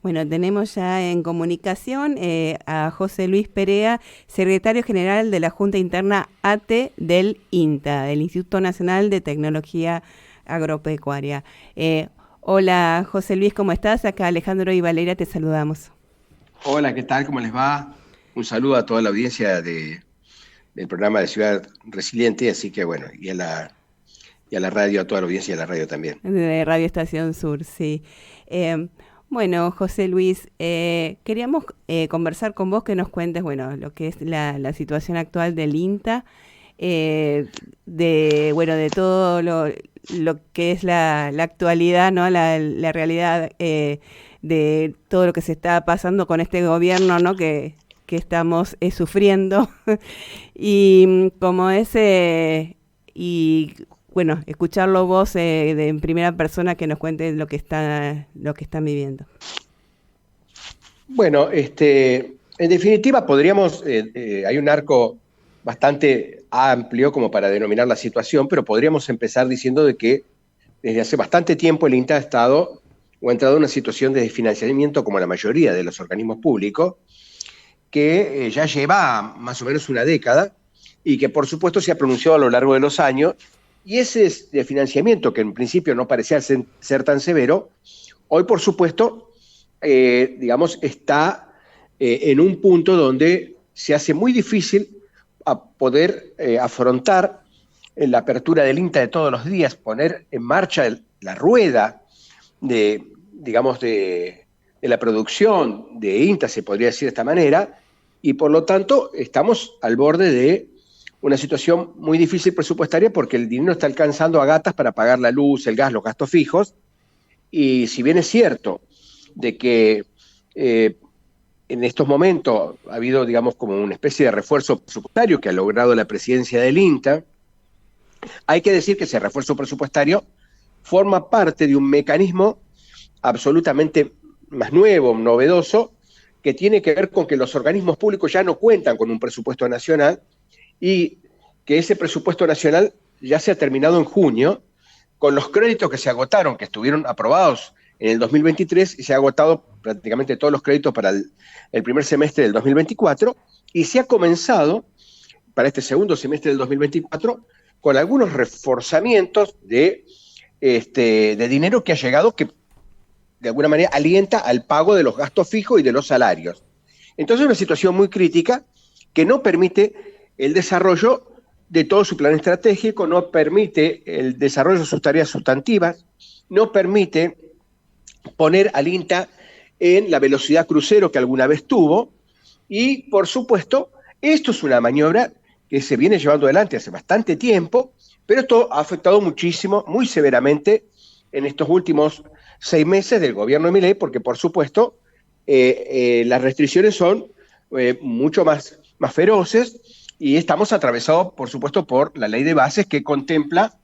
Bueno, tenemos ya en comunicación a José Luis Perea, secretario general de la Junta Interna ATE del INTA, del Instituto Nacional de Tecnología Agropecuaria. Hola José Luis, ¿cómo estás? Acá Alejandro y Valeria te saludamos. Hola, ¿qué tal? ¿Cómo les va? Un saludo a toda la audiencia del programa de Ciudad Resiliente, así que bueno, y a la radio, a toda la audiencia y a la radio también. De Radio Estación Sur, sí. Eh, bueno, José Luis, queríamos conversar con vos que nos cuentes, bueno, lo que es la situación actual del INTA, de todo lo que es la actualidad, ¿no? La realidad de todo lo que se está pasando con este gobierno, ¿no? Que estamos sufriendo. Y como ese, y bueno, escucharlo vos en primera persona que nos cuente lo que están viviendo. Bueno, en definitiva hay un arco bastante amplio como para denominar la situación, pero podríamos empezar diciendo de que desde hace bastante tiempo el INTA ha entrado en una situación de desfinanciamiento como la mayoría de los organismos públicos, que ya lleva más o menos una década y que por supuesto se ha pronunciado a lo largo de los años, y ese financiamiento, que en principio no parecía ser tan severo, hoy por supuesto, digamos, está en un punto donde se hace muy difícil a poder afrontar la apertura del INTA de todos los días, poner en marcha la rueda digamos, de la producción de INTA, se podría decir de esta manera, y por lo tanto estamos al borde de una situación muy difícil presupuestaria porque el dinero está alcanzando a gatas para pagar la luz, el gas, los gastos fijos, y si bien es cierto de que en estos momentos ha habido, digamos, como una especie de refuerzo presupuestario que ha logrado la presidencia del INTA, hay que decir que ese refuerzo presupuestario forma parte de un mecanismo absolutamente más nuevo, novedoso, que tiene que ver con que los organismos públicos ya no cuentan con un presupuesto nacional y que ese presupuesto nacional ya se ha terminado en junio, con los créditos que se agotaron, que estuvieron aprobados en el 2023, y se ha agotado prácticamente todos los créditos para el primer semestre del 2024, y se ha comenzado para este segundo semestre del 2024 con algunos reforzamientos de dinero que ha llegado, que de alguna manera alienta al pago de los gastos fijos y de los salarios. Entonces es una situación muy crítica que no permite el desarrollo de todo su plan estratégico, no permite el desarrollo de sus tareas sustantivas, no permite poner al INTA en la velocidad crucero que alguna vez tuvo, y por supuesto, esto es una maniobra que se viene llevando adelante hace bastante tiempo, pero esto ha afectado muchísimo, muy severamente, en estos últimos 6 meses del gobierno de Milei, porque por supuesto las restricciones son mucho más feroces, y estamos atravesados, por supuesto, por la ley de bases que contempla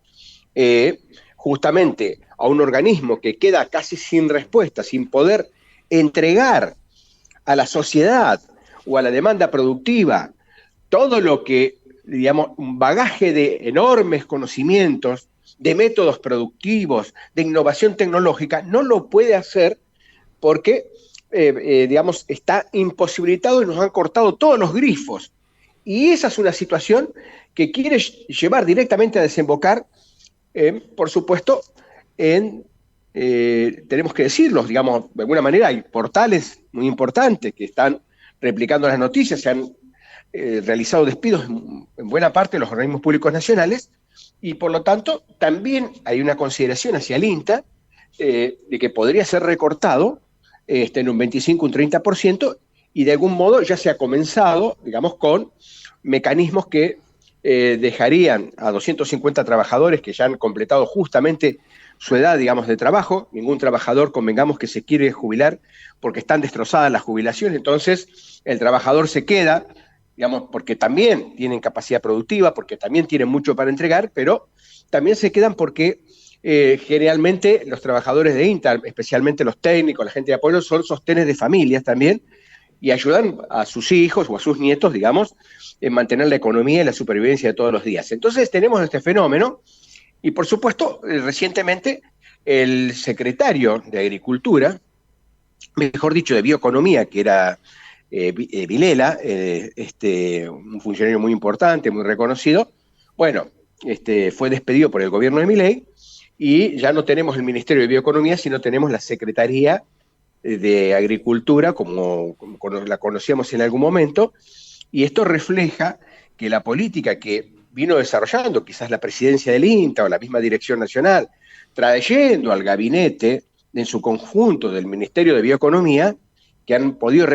justamente a un organismo que queda casi sin respuesta, sin poder entregar a la sociedad o a la demanda productiva todo lo que, digamos, un bagaje de enormes conocimientos, de métodos productivos, de innovación tecnológica, no lo puede hacer porque, digamos, está imposibilitado y nos han cortado todos los grifos. Y esa es una situación que quiere llevar directamente a desembocar, por supuesto, tenemos que decirlo, digamos, de alguna manera hay portales muy importantes que están replicando las noticias, se han realizado despidos en buena parte de los organismos públicos nacionales, y por lo tanto también hay una consideración hacia el INTA de que podría ser recortado en un 25, un 30%, y de algún modo ya se ha comenzado, digamos, con mecanismos que dejarían a 250 trabajadores que ya han completado justamente su edad, digamos, de trabajo. Ningún trabajador, convengamos, que se quiere jubilar porque están destrozadas las jubilaciones, entonces el trabajador se queda, digamos, porque también tienen capacidad productiva, porque también tienen mucho para entregar, pero también se quedan porque generalmente los trabajadores de INTA, especialmente los técnicos, la gente de apoyo, son sostenes de familias también, y ayudan a sus hijos o a sus nietos, digamos, en mantener la economía y la supervivencia de todos los días. Entonces tenemos este fenómeno, y por supuesto, recientemente el secretario de Agricultura mejor dicho, de bioeconomía, que era Vilela, un funcionario muy importante, muy reconocido. Bueno, fue despedido por el gobierno de Milei y ya no tenemos el Ministerio de Bioeconomía, sino tenemos la Secretaría de Agricultura, como la conocíamos en algún momento, y esto refleja que la política que vino desarrollando, quizás la presidencia del INTA o la misma Dirección Nacional, trayendo al gabinete en su conjunto del Ministerio de Bioeconomía, que han podido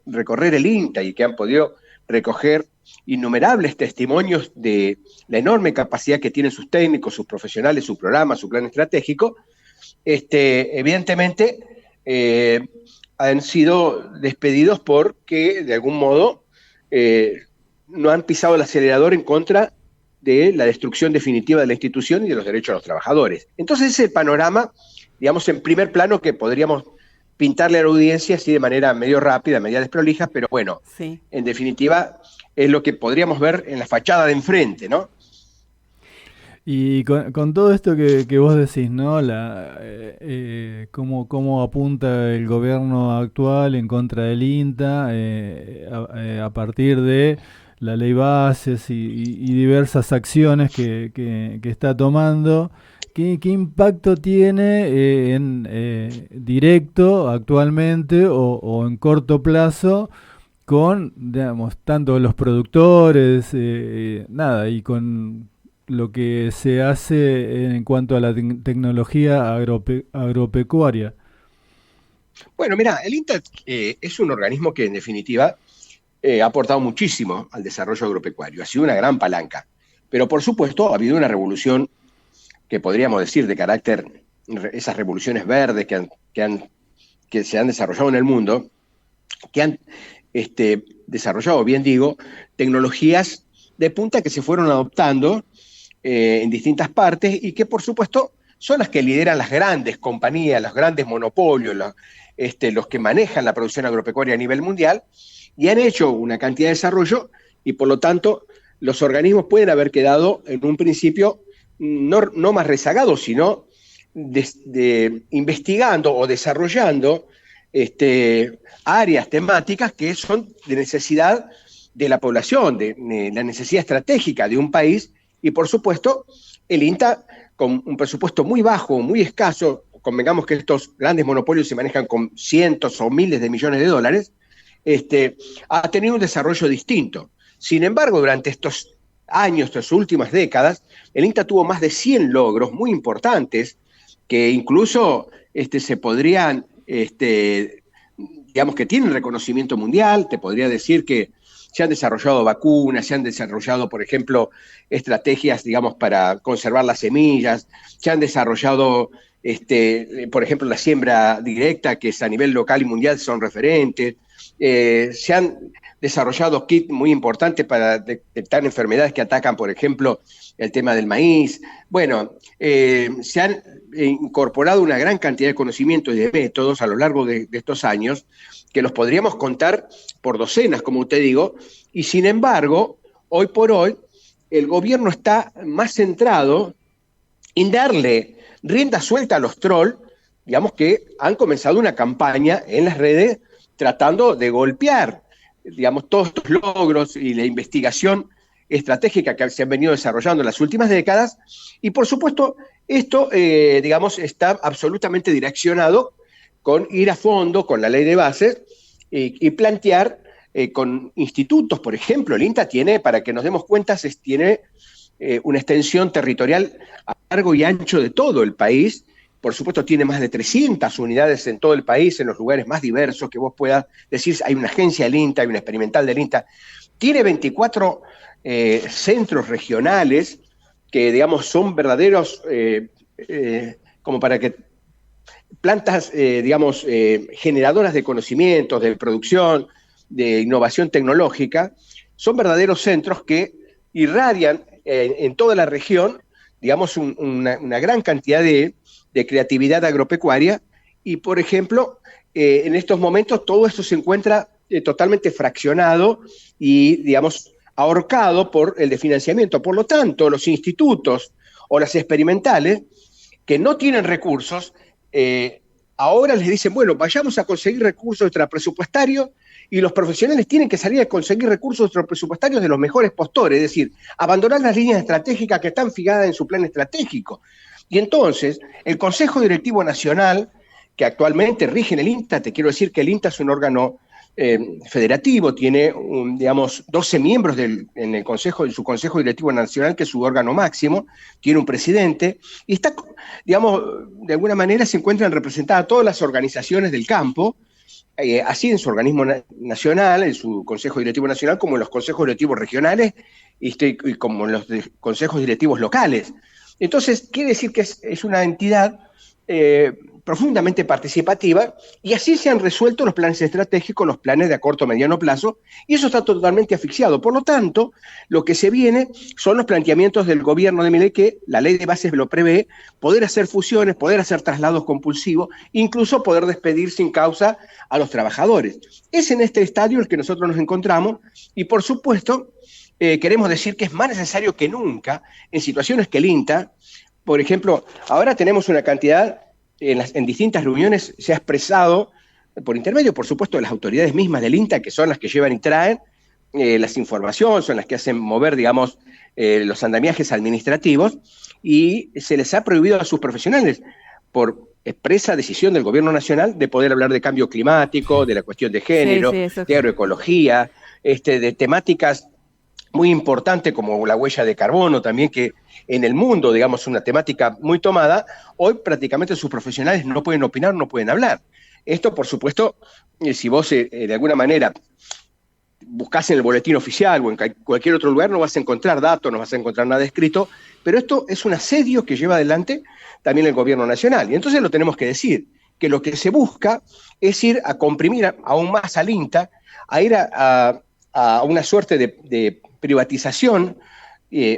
recorrer el INTA y que han podido recoger innumerables testimonios de la enorme capacidad que tienen sus técnicos, sus profesionales, su programa, su plan estratégico, evidentemente han sido despedidos porque de algún modo no han pisado el acelerador en contra de la destrucción definitiva de la institución y de los derechos de los trabajadores. Entonces ese es el panorama, digamos, en primer plano que podríamos pintarle a la audiencia así de manera medio rápida, media desprolija, pero bueno, sí, en definitiva es lo que podríamos ver en la fachada de enfrente, ¿no? Y con todo esto que vos decís, ¿no? Cómo apunta el gobierno actual en contra del INTA a partir de la ley bases y diversas acciones que está tomando. ¿Qué impacto tiene directo actualmente o en corto plazo con, digamos, tanto los productores, y con lo que se hace en cuanto a la tecnología agropecuaria? Bueno, mira, el INTA es un organismo que en definitiva ha aportado muchísimo al desarrollo agropecuario, ha sido una gran palanca, pero por supuesto ha habido una revolución que podríamos decir de carácter, esas revoluciones verdes que se han desarrollado en el mundo, que han desarrollado, bien digo, tecnologías de punta que se fueron adoptando en distintas partes y que por supuesto son las que lideran las grandes compañías, los grandes monopolios, los que manejan la producción agropecuaria a nivel mundial y han hecho una cantidad de desarrollo y por lo tanto los organismos pueden haber quedado en un principio no más rezagados, sino investigando o desarrollando áreas temáticas que son de necesidad de la población, de la necesidad estratégica de un país, y por supuesto el INTA, con un presupuesto muy bajo, muy escaso, convengamos que estos grandes monopolios se manejan con cientos o miles de millones de dólares, ha tenido un desarrollo distinto. Sin embargo, durante estos años, estas últimas décadas, el INTA tuvo más de 100 logros muy importantes que incluso se podrían, digamos que tienen reconocimiento mundial. Te podría decir que se han desarrollado vacunas, se han desarrollado, por ejemplo, estrategias, digamos, para conservar las semillas, se han desarrollado, por ejemplo, la siembra directa, que es a nivel local y mundial son referentes, se han desarrollado kits muy importantes para detectar enfermedades que atacan, por ejemplo, el tema del maíz. Bueno, se han incorporado una gran cantidad de conocimientos y de métodos a lo largo de estos años, que los podríamos contar por docenas, como te digo, y sin embargo, hoy por hoy, el gobierno está más centrado en darle rienda suelta a los trolls, digamos que han comenzado una campaña en las redes tratando de golpear, digamos, todos estos logros y la investigación estratégica que se han venido desarrollando en las últimas décadas, y por supuesto esto, digamos, está absolutamente direccionado con ir a fondo con la ley de bases y plantear con institutos, por ejemplo, el INTA tiene, para que nos demos cuenta, tiene una extensión territorial a largo y ancho de todo el país. Por supuesto, tiene más de 300 unidades en todo el país, en los lugares más diversos que vos puedas decir. Hay una agencia del INTA, hay una experimental del INTA. Tiene 24 centros regionales que, digamos, son verdaderos, como para que plantas, digamos, generadoras de conocimientos, de producción, de innovación tecnológica. Son verdaderos centros que irradian en toda la región, digamos, una gran cantidad de creatividad agropecuaria, y por ejemplo, en estos momentos todo esto se encuentra totalmente fraccionado y, digamos, ahorcado por el desfinanciamiento. Por lo tanto, los institutos o las experimentales que no tienen recursos ahora les dicen, bueno, vayamos a conseguir recursos extrapresupuestarios y los profesionales tienen que salir a conseguir recursos extrapresupuestarios de los mejores postores, es decir, abandonar las líneas estratégicas que están fijadas en su plan estratégico. Y entonces, el Consejo Directivo Nacional, que actualmente rige en el INTA, te quiero decir que el INTA es un órgano federativo, tiene, digamos, 12 miembros en su Consejo Directivo Nacional, que es su órgano máximo, tiene un presidente, y está, digamos, de alguna manera se encuentran representadas todas las organizaciones del campo, así en su organismo nacional, en su Consejo Directivo Nacional, como en los consejos directivos regionales y como en los consejos directivos locales. Entonces, quiere decir que es una entidad profundamente participativa, y así se han resuelto los planes estratégicos, los planes de a corto o mediano plazo, y eso está totalmente asfixiado. Por lo tanto, lo que se viene son los planteamientos del gobierno de Milei, que la ley de bases lo prevé, poder hacer fusiones, poder hacer traslados compulsivos, incluso poder despedir sin causa a los trabajadores. Es en este estadio en el que nosotros nos encontramos, y por supuesto, queremos decir que es más necesario que nunca, en situaciones que el INTA, por ejemplo, ahora tenemos una cantidad, en distintas reuniones se ha expresado, por intermedio, por supuesto, de las autoridades mismas del INTA, que son las que llevan y traen las informaciones, son las que hacen mover, digamos, los andamiajes administrativos, y se les ha prohibido a sus profesionales, por expresa decisión del gobierno nacional, de poder hablar de cambio climático, de la cuestión de género, de agroecología, de temáticas muy importante como la huella de carbono también, que en el mundo, digamos, una temática muy tomada, hoy prácticamente sus profesionales no pueden opinar, no pueden hablar. Esto, por supuesto, si vos de alguna manera buscás en el boletín oficial o en cualquier otro lugar, no vas a encontrar datos, no vas a encontrar nada escrito, pero esto es un asedio que lleva adelante también el gobierno nacional. Y entonces lo tenemos que decir, que lo que se busca es ir a comprimir aún más al INTA, a ir a una suerte de privatización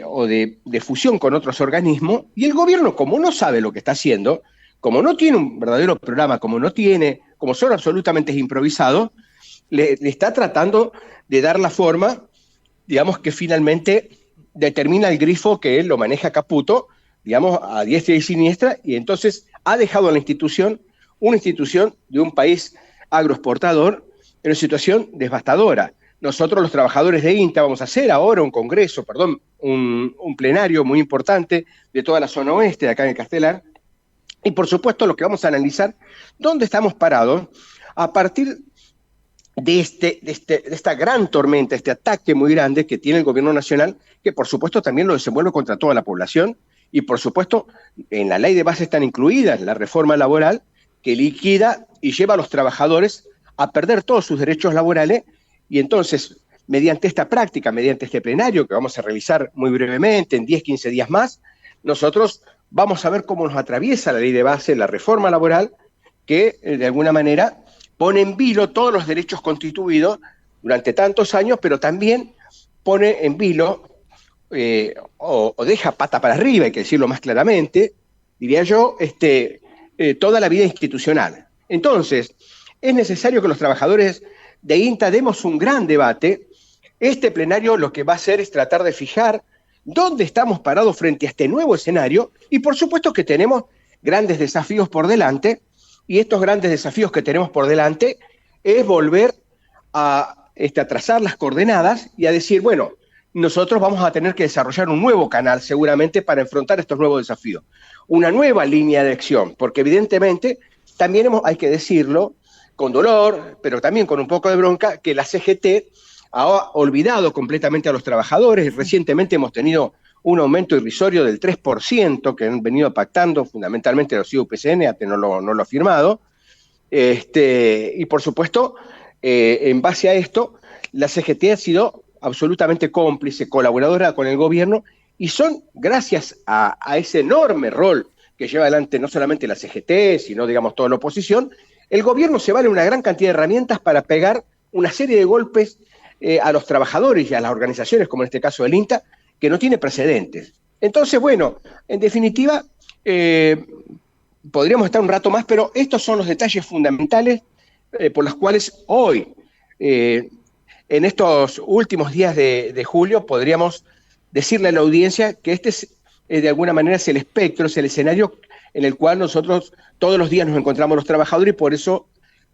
o de fusión con otros organismos, y el gobierno, como no sabe lo que está haciendo, como no tiene un verdadero programa, como son absolutamente improvisados, le está tratando de dar la forma, digamos, que finalmente determina el grifo que él lo maneja Caputo, digamos, a diestra y siniestra, y entonces ha dejado a la institución, una institución de un país agroexportador, en una situación devastadora. Nosotros, los trabajadores de INTA, vamos a hacer ahora un plenario muy importante de toda la zona oeste, de acá en el Castelar, y por supuesto lo que vamos a analizar, dónde estamos parados a partir de esta gran tormenta, este ataque muy grande que tiene el gobierno nacional, que por supuesto también lo desenvuelve contra toda la población, y por supuesto en la ley de base están incluidas la reforma laboral que liquida y lleva a los trabajadores a perder todos sus derechos laborales. Y entonces, mediante esta práctica, mediante este plenario que vamos a realizar muy brevemente, en 10, 15 días más, nosotros vamos a ver cómo nos atraviesa la ley de base, la reforma laboral, que de alguna manera pone en vilo todos los derechos constituidos durante tantos años, pero también pone en vilo o deja pata para arriba, hay que decirlo más claramente, diría yo, toda la vida institucional. Entonces, es necesario que los trabajadores de INTA demos un gran debate. Este plenario lo que va a hacer es tratar de fijar dónde estamos parados frente a este nuevo escenario, y por supuesto que tenemos grandes desafíos por delante, y estos grandes desafíos que tenemos por delante es volver a trazar las coordenadas y a decir, bueno, nosotros vamos a tener que desarrollar un nuevo canal seguramente para enfrentar estos nuevos desafíos, una nueva línea de acción, porque evidentemente también hay que decirlo, con dolor, pero también con un poco de bronca, que la CGT ha olvidado completamente a los trabajadores. Recientemente hemos tenido un aumento irrisorio del 3% que han venido pactando fundamentalmente los IUPCN, hasta no lo ha firmado. Y por supuesto, en base a esto, la CGT ha sido absolutamente cómplice, colaboradora con el gobierno, y son gracias a ese enorme rol que lleva adelante no solamente la CGT, sino, digamos, toda la oposición, el gobierno se vale una gran cantidad de herramientas para pegar una serie de golpes a los trabajadores y a las organizaciones, como en este caso el INTA, que no tiene precedentes. Entonces, bueno, en definitiva, podríamos estar un rato más, pero estos son los detalles fundamentales por los cuales hoy, en estos últimos días de julio, podríamos decirle a la audiencia que este es, de alguna manera, es el espectro, es el escenario en el cual nosotros todos los días nos encontramos los trabajadores y por eso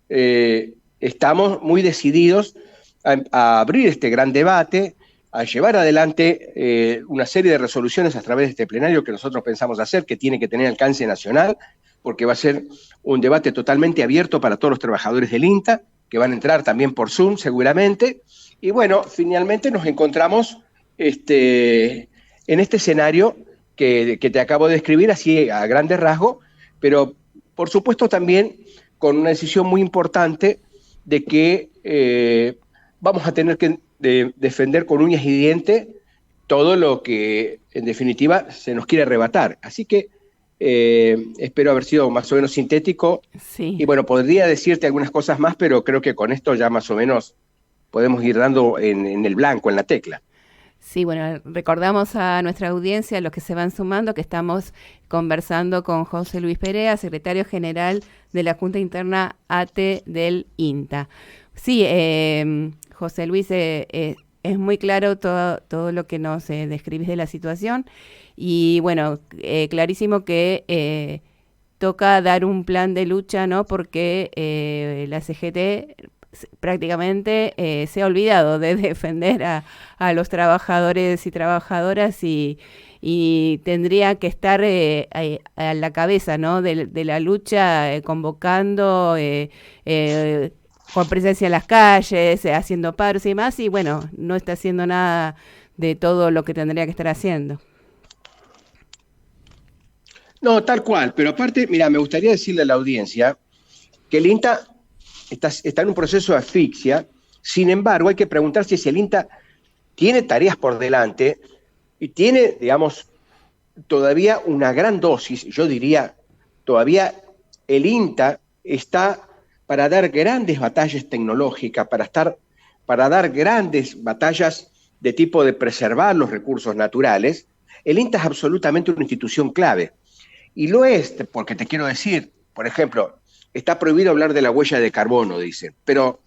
estamos muy decididos a abrir este gran debate, a llevar adelante una serie de resoluciones a través de este plenario que nosotros pensamos hacer, que tiene que tener alcance nacional, porque va a ser un debate totalmente abierto para todos los trabajadores del INTA, que van a entrar también por Zoom seguramente, y bueno, finalmente nos encontramos en este escenario que te acabo de describir así a grandes rasgos, pero por supuesto también con una decisión muy importante de que vamos a tener que defender con uñas y dientes todo lo que en definitiva se nos quiere arrebatar. Así que espero haber sido más o menos sintético. Sí. Y bueno, podría decirte algunas cosas más, pero creo que con esto ya más o menos podemos ir dando en el blanco, en la tecla. Sí, bueno, recordamos a nuestra audiencia, a los que se van sumando, que estamos conversando con José Luis Perea, secretario general de la Junta Interna ATE del INTA. Sí, José Luis, es muy claro todo lo que nos describís de la situación y bueno, clarísimo que toca dar un plan de lucha, ¿no? Porque la CGT prácticamente se ha olvidado de defender a los trabajadores y trabajadoras y tendría que estar a la cabeza, ¿no? de la lucha, convocando con presencia en las calles, haciendo paros y demás, y bueno, no está haciendo nada de todo lo que tendría que estar haciendo. No, tal cual, pero aparte, mira, me gustaría decirle a la audiencia que el INTA está en un proceso de asfixia. Sin embargo, hay que preguntarse si el INTA tiene tareas por delante y tiene, digamos, todavía una gran dosis. Yo diría, todavía el INTA está para dar grandes batallas tecnológicas, para dar grandes batallas de tipo de preservar los recursos naturales. El INTA es absolutamente una institución clave. Y lo es, porque te quiero decir, por ejemplo, está prohibido hablar de la huella de carbono, dicen, pero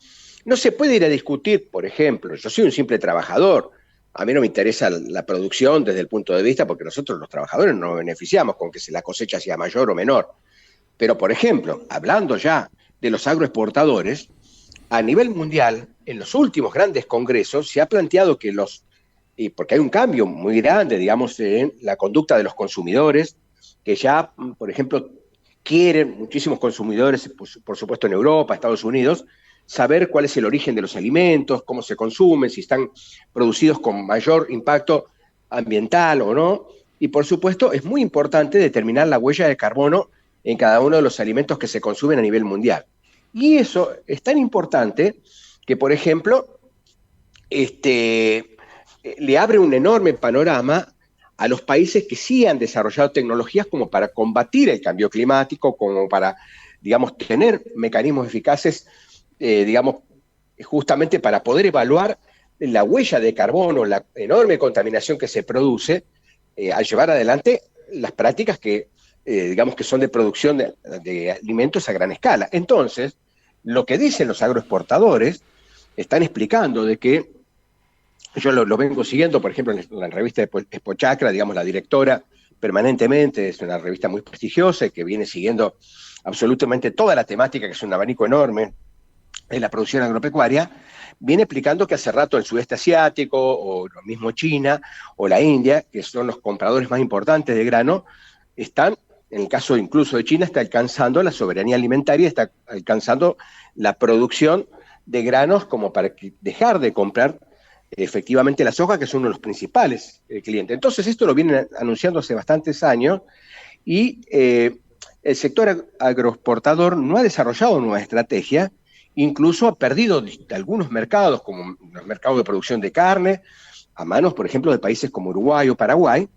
no se puede ir a discutir, por ejemplo, yo soy un simple trabajador, a mí no me interesa la producción desde el punto de vista, porque nosotros los trabajadores nos beneficiamos con que la cosecha sea mayor o menor, pero por ejemplo, hablando ya de los agroexportadores, a nivel mundial, en los últimos grandes congresos se ha planteado que porque hay un cambio muy grande, digamos, en la conducta de los consumidores, que ya, por ejemplo, quieren muchísimos consumidores, por supuesto en Europa, Estados Unidos, saber cuál es el origen de los alimentos, cómo se consumen, si están producidos con mayor impacto ambiental o no. Y por supuesto es muy importante determinar la huella de carbono en cada uno de los alimentos que se consumen a nivel mundial. Y eso es tan importante que, por ejemplo, le abre un enorme panorama a los países que sí han desarrollado tecnologías como para combatir el cambio climático, como para, digamos, tener mecanismos eficaces, digamos, justamente para poder evaluar la huella de carbono, la enorme contaminación que se produce al llevar adelante las prácticas que, digamos, que son de producción de alimentos a gran escala. Entonces, lo que dicen los agroexportadores, están explicando de que yo lo vengo siguiendo, por ejemplo, en la revista de Expochacra, digamos, la directora permanentemente, es una revista muy prestigiosa que viene siguiendo absolutamente toda la temática, que es un abanico enorme de la producción agropecuaria, viene explicando que hace rato el sudeste asiático, o lo mismo China, o la India, que son los compradores más importantes de grano, están, en el caso incluso de China, está alcanzando la soberanía alimentaria, está alcanzando la producción de granos como para dejar de comprar efectivamente la soja, que es uno de los principales clientes. Entonces esto lo vienen anunciando hace bastantes años y el sector agroexportador no ha desarrollado nueva estrategia, incluso ha perdido algunos mercados, como los mercados de producción de carne, a manos, por ejemplo, de países como Uruguay o Paraguay.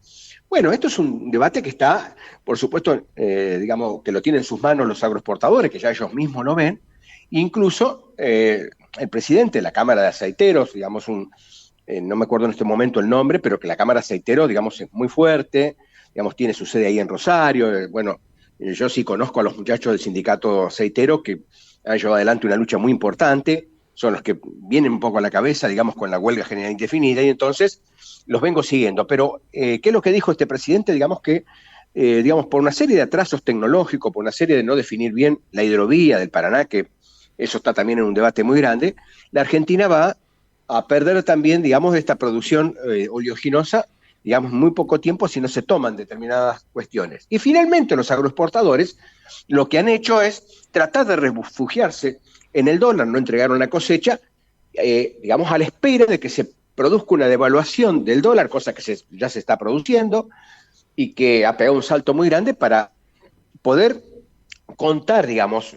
Bueno, esto es un debate que está, por supuesto, digamos, que lo tienen en sus manos los agroexportadores, que ya ellos mismos lo ven. Incluso el presidente de la Cámara de Aceiteros, digamos, no me acuerdo en este momento el nombre, pero que la Cámara de Aceiteros, digamos, es muy fuerte, digamos, tiene su sede ahí en Rosario. Bueno, yo sí conozco a los muchachos del sindicato aceitero que han llevado adelante una lucha muy importante, son los que vienen un poco a la cabeza, digamos, con la huelga general indefinida, y entonces los vengo siguiendo. Pero, ¿qué es lo que dijo este presidente? Digamos que digamos, por una serie de atrasos tecnológicos, por una serie de no definir bien la hidrovía del Paraná, que eso está también en un debate muy grande, la Argentina va a perder también, digamos, esta producción oleaginosa, digamos, muy poco tiempo si no se toman determinadas cuestiones. Y finalmente los agroexportadores lo que han hecho es tratar de refugiarse en el dólar, no entregaron la cosecha, digamos, a la espera de que se produzca una devaluación del dólar, cosa que ya se está produciendo, y que ha pegado un salto muy grande para poder contar, digamos,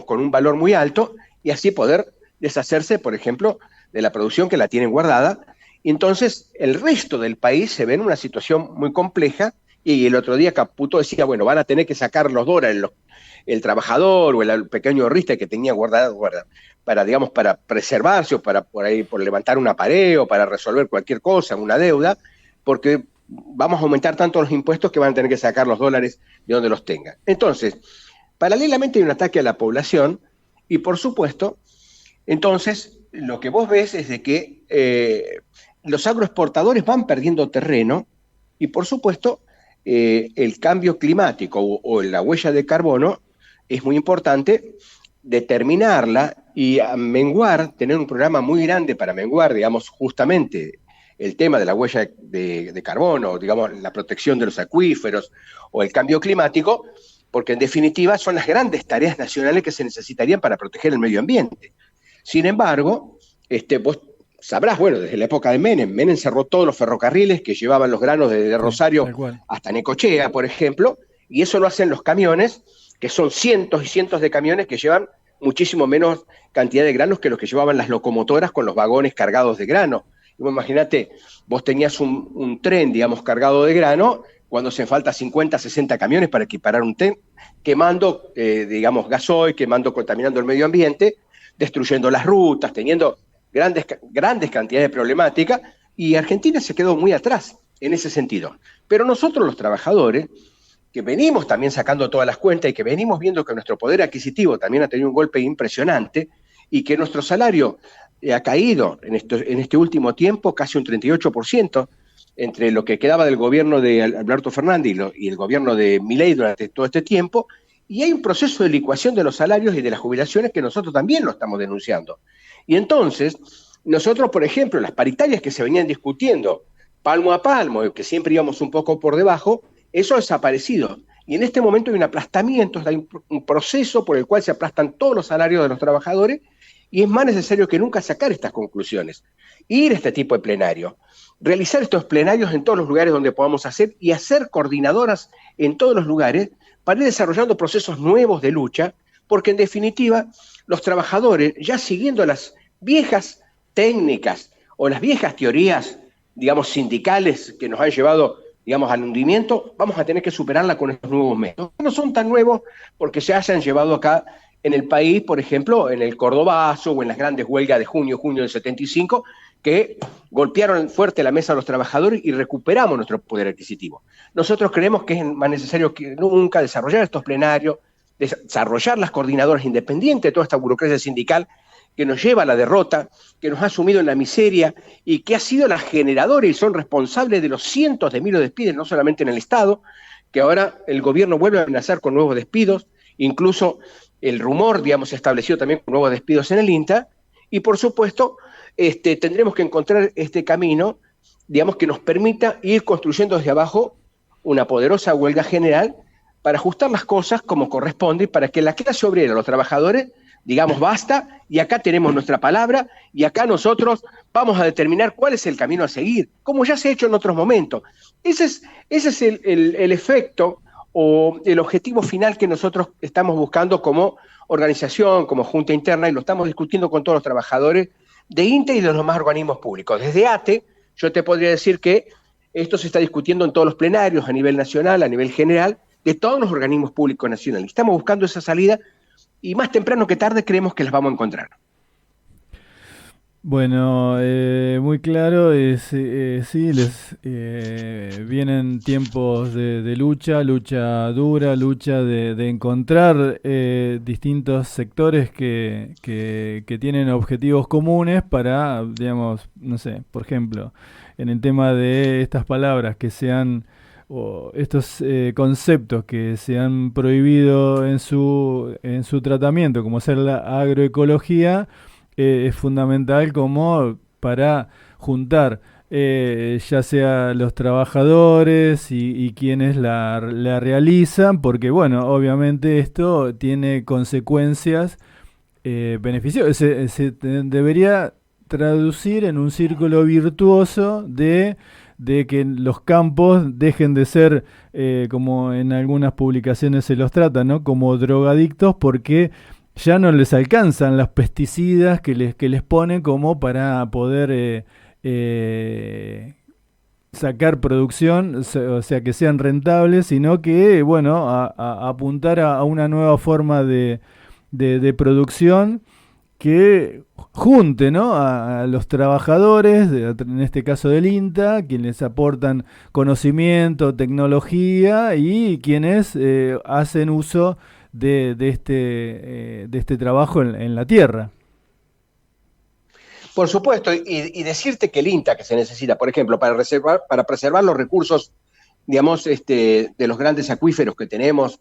con un valor muy alto y así poder deshacerse, por ejemplo, de la producción que la tienen guardada. Y entonces el resto del país se ve en una situación muy compleja y el otro día Caputo decía, bueno, van a tener que sacar los dólares, el trabajador o el pequeño ahorrista que tenía guardado para, digamos, para preservarse o para por levantar una pared o para resolver cualquier cosa, una deuda, porque vamos a aumentar tanto los impuestos que van a tener que sacar los dólares de donde los tengan. Entonces, paralelamente hay un ataque a la población y por supuesto, entonces lo que vos ves es de que los agroexportadores van perdiendo terreno y por supuesto el cambio climático o la huella de carbono es muy importante determinarla y menguar, tener un programa muy grande para menguar, digamos, justamente el tema de la huella de carbono, digamos, la protección de los acuíferos o el cambio climático, porque en definitiva son las grandes tareas nacionales que se necesitarían para proteger el medio ambiente. Sin embargo, vos sabrás, bueno, desde la época de Menem cerró todos los ferrocarriles que llevaban los granos desde Rosario hasta Necochea, por ejemplo, y eso lo hacen los camiones, que son cientos y cientos de camiones que llevan muchísimo menos cantidad de granos que los que llevaban las locomotoras con los vagones cargados de grano. Imagínate, vos tenías un tren, digamos, cargado de grano, cuando se falta 50, 60 camiones para equiparar un tren, quemando, digamos, gasoil, contaminando el medio ambiente, destruyendo las rutas, teniendo grandes cantidades de problemática, y Argentina se quedó muy atrás en ese sentido. Pero nosotros los trabajadores, que venimos también sacando todas las cuentas y que venimos viendo que nuestro poder adquisitivo también ha tenido un golpe impresionante y que nuestro salario ha caído en este último tiempo casi un 38% entre lo que quedaba del gobierno de Alberto Fernández y el gobierno de Milei durante todo este tiempo, y hay un proceso de licuación de los salarios y de las jubilaciones que nosotros también lo estamos denunciando. Y entonces, nosotros, por ejemplo, las paritarias que se venían discutiendo palmo a palmo, que siempre íbamos un poco por debajo, eso ha desaparecido. Y en este momento hay un aplastamiento, hay un proceso por el cual se aplastan todos los salarios de los trabajadores y es más necesario que nunca sacar estas conclusiones. Ir a este tipo de plenario, realizar estos plenarios en todos los lugares donde podamos hacer y hacer coordinadoras en todos los lugares para ir desarrollando procesos nuevos de lucha, porque en definitiva los trabajadores, ya siguiendo las viejas técnicas o las viejas teorías, digamos, sindicales que nos han llevado, digamos, al hundimiento, vamos a tener que superarla con estos nuevos métodos. No son tan nuevos porque se hayan llevado acá en el país, por ejemplo, en el Cordobazo o en las grandes huelgas de junio del 75, que golpearon fuerte la mesa a los trabajadores y recuperamos nuestro poder adquisitivo. Nosotros creemos que es más necesario que nunca desarrollar estos plenarios, desarrollar las coordinadoras independientes de toda esta burocracia sindical que nos lleva a la derrota, que nos ha sumido en la miseria y que ha sido la generadora y son responsables de los cientos de miles de despidos, no solamente en el Estado, que ahora el gobierno vuelve a amenazar con nuevos despidos, incluso el rumor, digamos, se estableció también con nuevos despidos en el INTA, y por supuesto tendremos que encontrar este camino, digamos, que nos permita ir construyendo desde abajo una poderosa huelga general para ajustar las cosas como corresponde, para que la clase obrera, los trabajadores, digamos, basta, y acá tenemos nuestra palabra, y acá nosotros vamos a determinar cuál es el camino a seguir, como ya se ha hecho en otros momentos. Ese es el efecto o el objetivo final que nosotros estamos buscando como organización, como junta interna, y lo estamos discutiendo con todos los trabajadores de INTE y de los demás organismos públicos. Desde ATE, yo te podría decir que esto se está discutiendo en todos los plenarios, a nivel nacional, a nivel general, de todos los organismos públicos nacionales. Estamos buscando esa salida y más temprano que tarde creemos que las vamos a encontrar. Bueno, muy claro, sí, vienen tiempos de lucha dura, lucha de encontrar distintos sectores que tienen objetivos comunes para, digamos, no sé, por ejemplo, en el tema de estas palabras que se han o estos conceptos que se han prohibido en su tratamiento, como ser la agroecología, es fundamental como para juntar ya sea los trabajadores y quienes la realizan, porque bueno, obviamente esto tiene consecuencias beneficiosas. Se debería traducir en un círculo virtuoso de que los campos dejen de ser, como en algunas publicaciones se los trata, ¿no? Como drogadictos, porque ya no les alcanzan las pesticidas que les ponen como para poder sacar producción, o sea, que sean rentables, sino que, bueno, apuntar a una nueva forma de producción que junte, ¿no? A los trabajadores, en este caso del INTA, quienes aportan conocimiento, tecnología y quienes hacen uso de este trabajo en la tierra. Por supuesto, y decirte que el INTA que se necesita, por ejemplo, para preservar los recursos, digamos, de los grandes acuíferos que tenemos,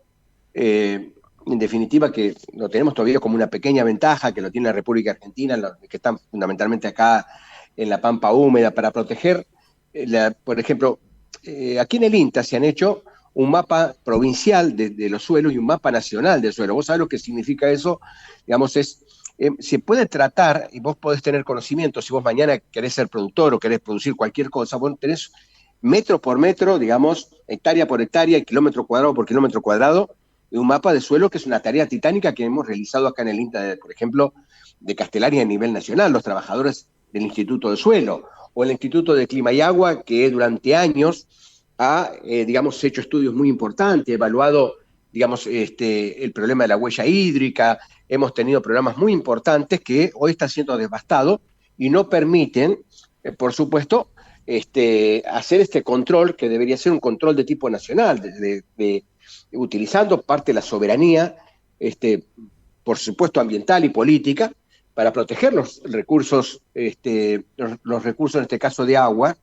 en definitiva que lo tenemos todavía como una pequeña ventaja, que lo tiene la República Argentina, que están fundamentalmente acá en la pampa húmeda, para proteger, por ejemplo, aquí en el INTA se han hecho un mapa provincial de los suelos y un mapa nacional del suelo. Vos sabés lo que significa eso, digamos, se puede tratar, y vos podés tener conocimiento, si vos mañana querés ser productor o querés producir cualquier cosa, vos tenés metro por metro, digamos, hectárea por hectárea y kilómetro cuadrado por kilómetro cuadrado, de un mapa de suelo, que es una tarea titánica que hemos realizado acá en el INTA, por ejemplo, de Castellaria a nivel nacional, los trabajadores del Instituto de Suelo, o el Instituto de Clima y Agua, que durante años ha, digamos, hecho estudios muy importantes, evaluado, digamos, el problema de la huella hídrica. Hemos tenido programas muy importantes que hoy están siendo devastados y no permiten, por supuesto, hacer este control, que debería ser un control de tipo nacional, utilizando parte de la soberanía, por supuesto ambiental y política, para proteger los recursos, los recursos en este caso de agua.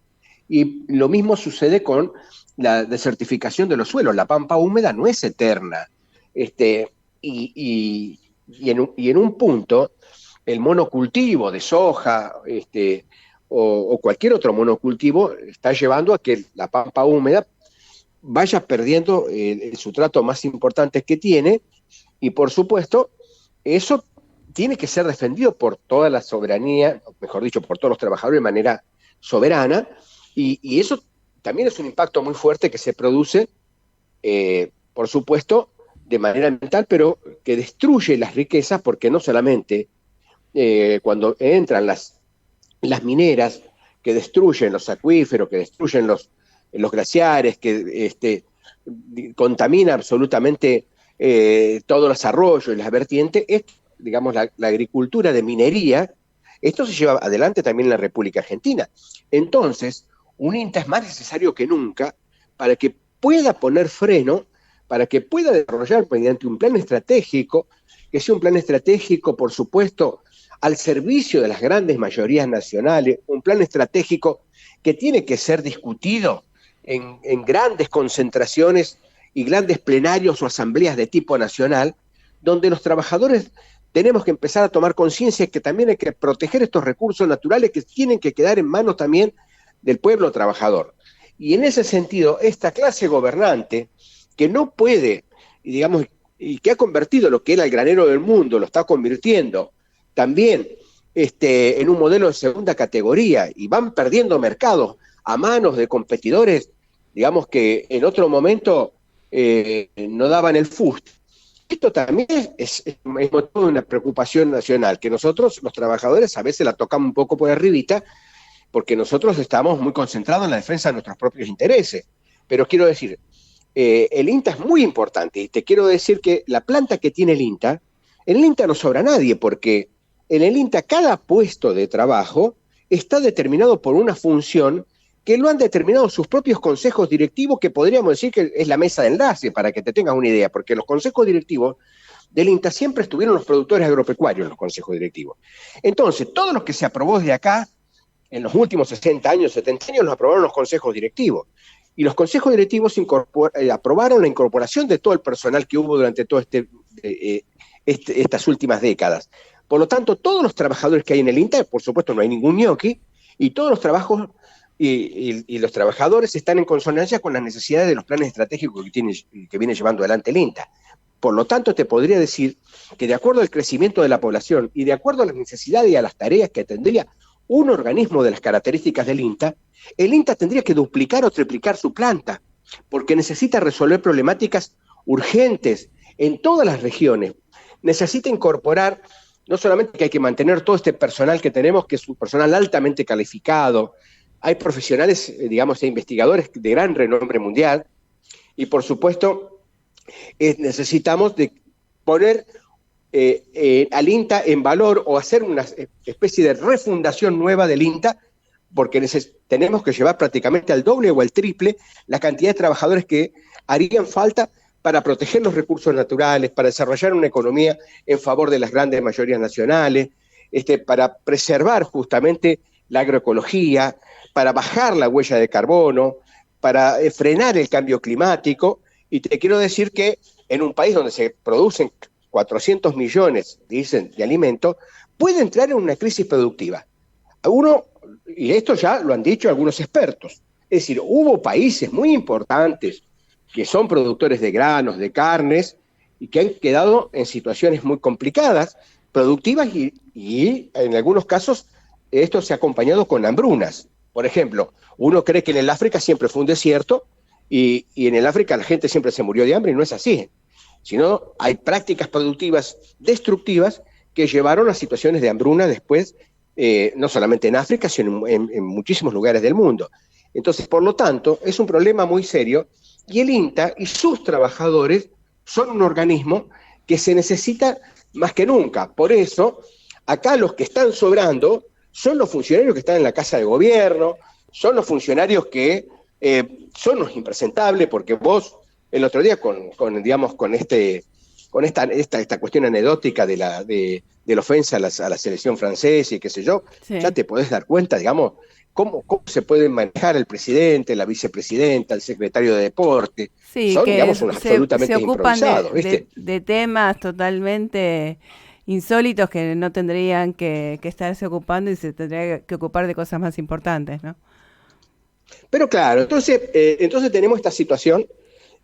Y lo mismo sucede con la desertificación de los suelos. La pampa húmeda no es eterna, y en un punto el monocultivo de soja, o cualquier otro monocultivo está llevando a que la pampa húmeda vaya perdiendo el sustrato más importante que tiene, y por supuesto eso tiene que ser defendido por toda la soberanía, mejor dicho, por todos los trabajadores de manera soberana, y eso también es un impacto muy fuerte que se produce, por supuesto, de manera ambiental, pero que destruye las riquezas, porque no solamente cuando entran las mineras que destruyen los acuíferos, que destruyen los glaciares, que contamina absolutamente todos los arroyos y las vertientes, digamos, la agricultura de minería, esto se lleva adelante también en la República Argentina. Entonces, un INTA es más necesario que nunca para que pueda poner freno, para que pueda desarrollar mediante un plan estratégico, que sea un plan estratégico, por supuesto, al servicio de las grandes mayorías nacionales, un plan estratégico que tiene que ser discutido en grandes concentraciones y grandes plenarios o asambleas de tipo nacional, donde los trabajadores tenemos que empezar a tomar conciencia que también hay que proteger estos recursos naturales que tienen que quedar en manos también del pueblo trabajador. Y en ese sentido, esta clase gobernante, que no puede, digamos, y que ha convertido lo que era el granero del mundo, lo está convirtiendo también en un modelo de segunda categoría, y van perdiendo mercados a manos de competidores, digamos, que en otro momento no daban el fuste. Esto también es motivo de una preocupación nacional, que nosotros, los trabajadores, a veces la tocamos un poco por arribita, porque nosotros estamos muy concentrados en la defensa de nuestros propios intereses. Pero quiero decir, el INTA es muy importante, y te quiero decir que la planta que tiene el INTA, en el INTA no sobra nadie, porque en el INTA cada puesto de trabajo está determinado por una función que lo han determinado sus propios consejos directivos, que podríamos decir que es la mesa de enlace, para que te tengas una idea, porque los consejos directivos del INTA siempre estuvieron los productores agropecuarios en los consejos directivos. Entonces, todo lo que se aprobó desde acá, en los últimos 60 años, 70 años, lo aprobaron los consejos directivos. y los consejos directivos aprobaron la incorporación de todo el personal que hubo durante todo estas últimas décadas. Por lo tanto, todos los trabajadores que hay en el INTA, por supuesto no hay ningún ñoqui, y todos los trabajos y los trabajadores están en consonancia con las necesidades de los planes estratégicos que viene llevando adelante el INTA. Por lo tanto, te podría decir que de acuerdo al crecimiento de la población y de acuerdo a las necesidades y a las tareas que tendría un organismo de las características del INTA, el INTA tendría que duplicar o triplicar su planta, porque necesita resolver problemáticas urgentes en todas las regiones. Necesita incorporar, no solamente que hay que mantener todo este personal que tenemos, que es un personal altamente calificado, hay profesionales, digamos, e investigadores de gran renombre mundial, y por supuesto necesitamos de poner al INTA en valor o hacer una especie de refundación nueva del INTA, porque tenemos que llevar prácticamente al doble o al triple la cantidad de trabajadores que harían falta para proteger los recursos naturales, para desarrollar una economía en favor de las grandes mayorías nacionales, para preservar justamente la agroecología, para bajar la huella de carbono, para frenar el cambio climático. Y te quiero decir que en un país donde se producen 400 millones, dicen, de alimentos, puede entrar en una crisis productiva. Y esto ya lo han dicho algunos expertos, es decir, hubo países muy importantes que son productores de granos, de carnes, y que han quedado en situaciones muy complicadas, productivas, y en algunos casos esto se ha acompañado con hambrunas. Por ejemplo, uno cree que en el África siempre fue un desierto, y en el África la gente siempre se murió de hambre, y no es así, sino hay prácticas productivas destructivas que llevaron a situaciones de hambruna después, no solamente en África, sino en muchísimos lugares del mundo. Entonces, por lo tanto, es un problema muy serio, y el INTA y sus trabajadores son un organismo que se necesita más que nunca. Por eso, acá los que están sobrando son los funcionarios que están en la Casa de Gobierno, son los funcionarios que son los impresentables, porque vos el otro día con esta cuestión anecdótica de la ofensa a la selección francesa y qué sé yo, sí, ya te podés dar cuenta, digamos, cómo se pueden manejar el presidente, la vicepresidenta, el secretario de Deporte. Sí, son, que digamos, absolutamente se ocupan improvisados, ¿viste? De temas totalmente insólitos que no tendrían que estarse ocupando, y se tendría que ocupar de cosas más importantes, ¿no? Pero claro, entonces tenemos esta situación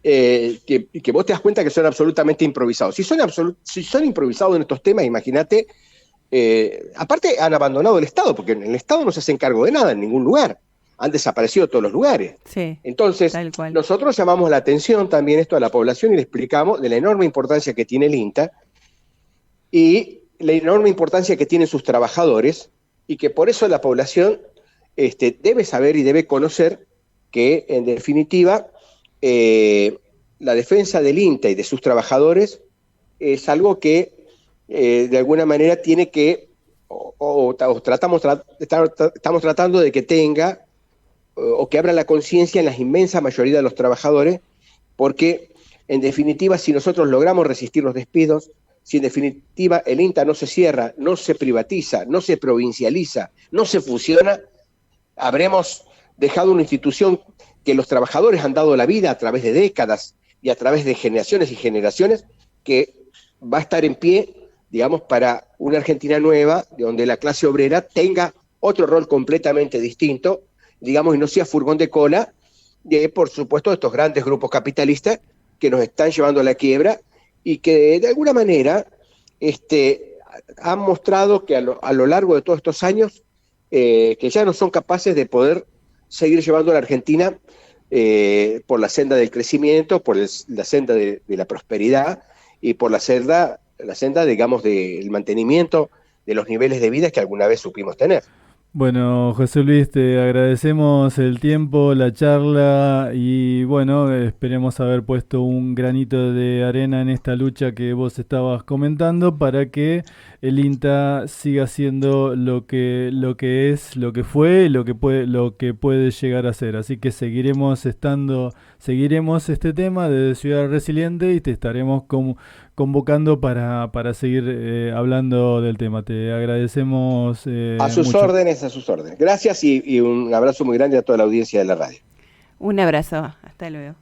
que vos te das cuenta que son absolutamente improvisados. Si son improvisados en estos temas, imagínate, aparte han abandonado el Estado, porque en el Estado no se hacen cargo de nada en ningún lugar, han desaparecido todos los lugares. Sí, entonces, nosotros llamamos la atención también esto a la población y le explicamos de la enorme importancia que tiene el INTA y la enorme importancia que tienen sus trabajadores, y que por eso la población debe saber y debe conocer que, en definitiva, la defensa del INTA y de sus trabajadores es algo que de alguna manera tiene que, estamos tratando de que tenga o que abra la conciencia en la inmensa mayoría de los trabajadores, porque en definitiva, si nosotros logramos resistir los despidos, si en definitiva el INTA no se cierra, no se privatiza, no se provincializa, no se fusiona, habremos dejado una institución que los trabajadores han dado la vida a través de décadas y a través de generaciones y generaciones, que va a estar en pie, digamos, para una Argentina nueva, donde la clase obrera tenga otro rol completamente distinto, digamos, y no sea furgón de cola de, por supuesto, estos grandes grupos capitalistas que nos están llevando a la quiebra y que de alguna manera han mostrado que a lo largo de todos estos años que ya no son capaces de poder seguir llevando a la Argentina por la senda del crecimiento, por la senda de la prosperidad y por la senda, digamos, del mantenimiento de los niveles de vida que alguna vez supimos tener. Bueno, José Luis, te agradecemos el tiempo, la charla, y bueno, esperemos haber puesto un granito de arena en esta lucha que vos estabas comentando para que el INTA siga siendo lo que es, lo que fue, lo que puede llegar a ser. Así que seguiremos este tema de Ciudad Resiliente y te estaremos convocando para seguir hablando del tema. Te agradecemos a sus mucho. órdenes. Gracias y un abrazo muy grande a toda la audiencia de la radio. Un abrazo, hasta luego.